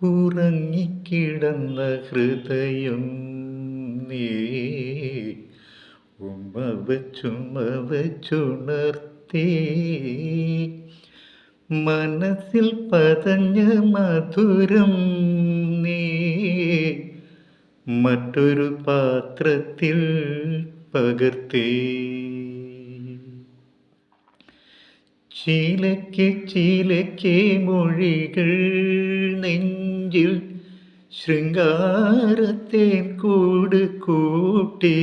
ഉറങ്ങിക്കിടന്ന ഹൃദയം നീ ഉമ്മ വച്ചുണർത്തി. മനസ്സിൽ പതഞ്ഞ മധുരം നീ മറ്റൊരു പാത്രത്തിൽ പകർത്തി. ചീലയ്ക്ക് മൊഴികൾ നെഞ്ചിൽ ശൃംഗാരത്തേൻ കൂട് കൂട്ടി.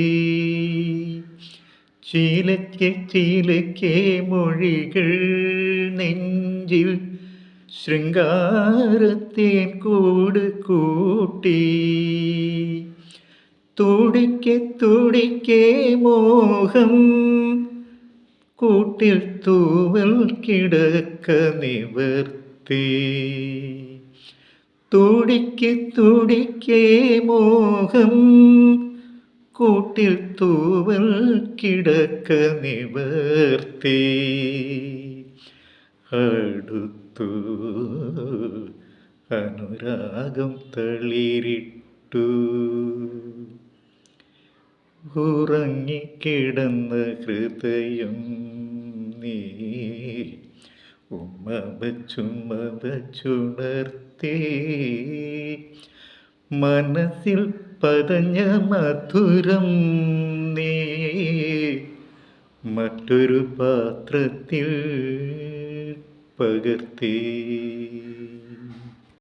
ചീലയ്ക്ക് മൊഴികൾ നെഞ്ചിൽ ശൃംഗാരത്തേൻ കൂട് കൂട്ടി. തുടിക്കെ മോഹം കൂട്ടിൽ തൂവൽ കിടക്ക നിവർത്തി. തുടിക്കെ മോഹം കൂട്ടിൽ തൂവൽ കിടക്ക നിവർത്തി. അടുത്തു അനുരാഗം തളിരിട്ടു. ഉറങ്ങിക്കിടന്ന ഹൃദയം നീ ഉമ്മ വച്ചുണർത്തി. മനസ്സിൽ പതഞ്ഞ മധുരം നീ മറ്റൊരു പാത്രത്തിൽ പകർത്തി.